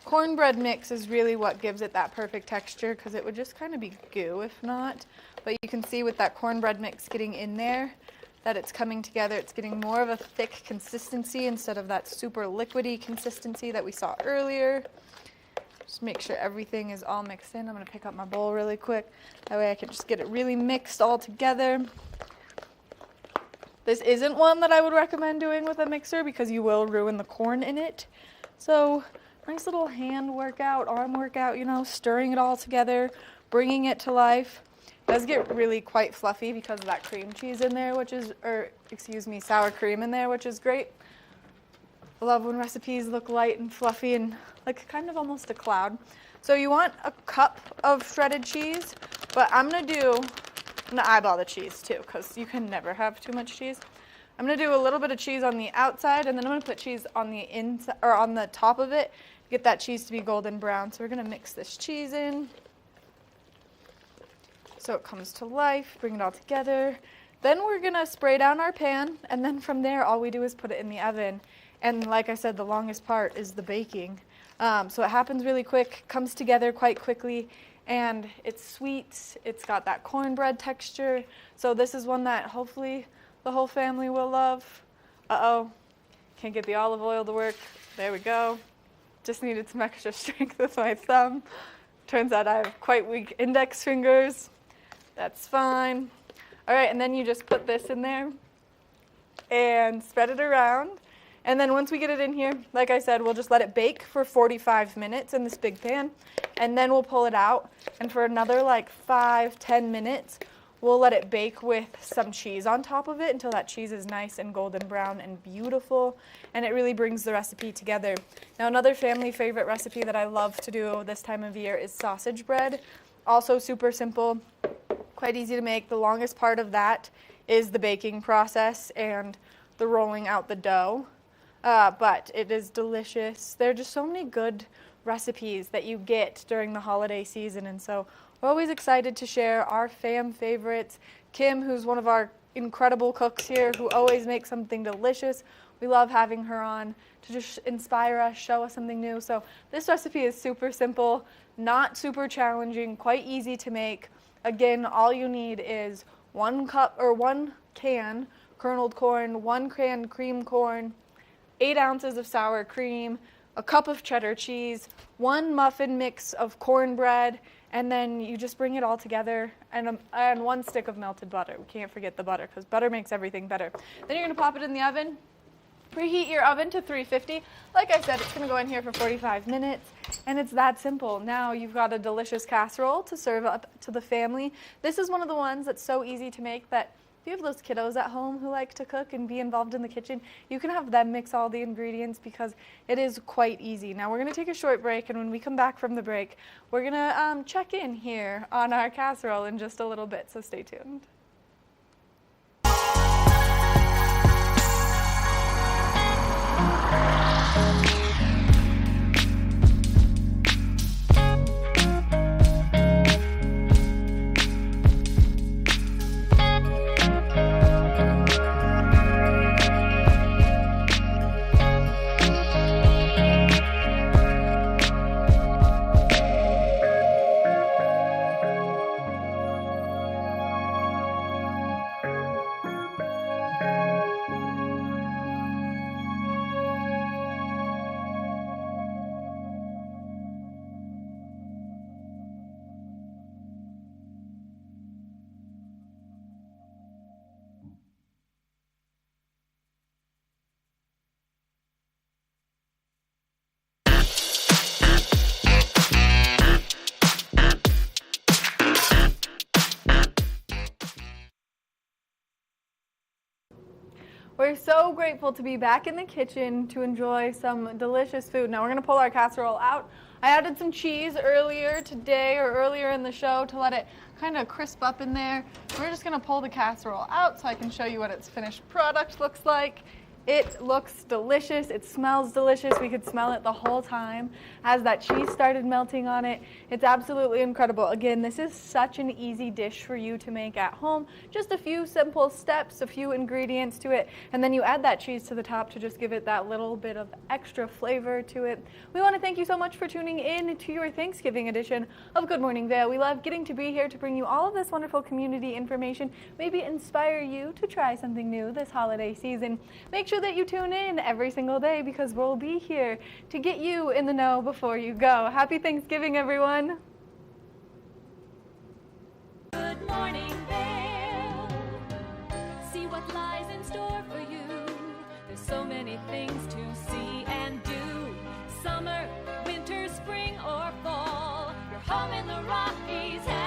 cornbread mix is really what gives it that perfect texture because it would just kind of be goo if not. But you can see with that cornbread mix getting in there that it's coming together. It's getting more of a thick consistency instead of that super liquidy consistency that we saw earlier. Just make sure everything is all mixed in. I'm going to pick up my bowl really quick. That way I can just get it really mixed all together. This isn't one that I would recommend doing with a mixer because you will ruin the corn in it. So nice little hand workout, arm workout, you know, stirring it all together, bringing it to life. It does get really quite fluffy because of that cream cheese in there, sour cream in there, which is great. I love when recipes look light and fluffy and like kind of almost a cloud. So you want a cup of shredded cheese, but I'm gonna eyeball the cheese too because you can never have too much cheese. I'm gonna do a little bit of cheese on the outside and then I'm gonna put cheese on the inside or on the top of it, get that cheese to be golden brown. So we're gonna mix this cheese in so it comes to life, bring it all together. Then we're gonna spray down our pan and then from there all we do is put it in the oven. And like I said, the longest part is the baking. So it happens really quick, comes together quite quickly, and it's sweet. It's got that cornbread texture. So this is one that hopefully the whole family will love. Uh-oh, can't get the olive oil to work. There we go. Just needed some extra strength with my thumb. Turns out I have quite weak index fingers. That's fine. All right, and then you just put this in there and spread it around. And then once we get it in here, like I said, we'll just let it bake for 45 minutes in this big pan. And then we'll pull it out. And for another like 5-10 minutes, we'll let it bake with some cheese on top of it until that cheese is nice and golden brown and beautiful. And it really brings the recipe together. Now another family favorite recipe that I love to do this time of year is sausage bread. Also super simple, quite easy to make. The longest part of that is the baking process and the rolling out the dough. But it is delicious. There are just so many good recipes that you get during the holiday season, and so we're always excited to share our fam favorites. Kim, who's one of our incredible cooks here, who always makes something delicious. We love having her on to just inspire us, show us something new. So this recipe is super simple, not super challenging, quite easy to make. Again, all you need is 1 can kerneled corn, 1 can cream corn, 8 ounces of sour cream, a cup of cheddar cheese, 1 muffin mix of cornbread, and then you just bring it all together, and 1 stick of melted butter. We can't forget the butter because butter makes everything better. Then you're going to pop it in the oven. Preheat your oven to 350. Like I said, it's going to go in here for 45 minutes, and it's that simple. Now you've got a delicious casserole to serve up to the family. This is one of the ones that's so easy to make that if you have those kiddos at home who like to cook and be involved in the kitchen, you can have them mix all the ingredients because it is quite easy. Now we're going to take a short break, and when we come back from the break, we're going to check in here on our casserole in just a little bit, so stay tuned. We're so grateful to be back in the kitchen to enjoy some delicious food. Now we're going to pull our casserole out. I added some cheese earlier today or earlier in the show to let it kind of crisp up in there. We're just going to pull the casserole out so I can show you what its finished product looks like. It looks delicious. It smells delicious. We could smell it the whole time as that cheese started melting on it. It's absolutely incredible. Again, this is such an easy dish for you to make at home. Just a few simple steps, a few ingredients to it, and then you add that cheese to the top to just give it that little bit of extra flavor to it. We want to thank you so much for tuning in to your Thanksgiving edition of Good Morning Vail. We love getting to be here to bring you all of this wonderful community information, maybe inspire you to try something new this holiday season. Make sure that you tune in every single day because we'll be here to get you in the know before you go. Happy Thanksgiving, everyone. Good morning, Vail. See what lies in store for you. There's so many things to see and do. Summer, winter, spring, or fall. You're home in the Rockies.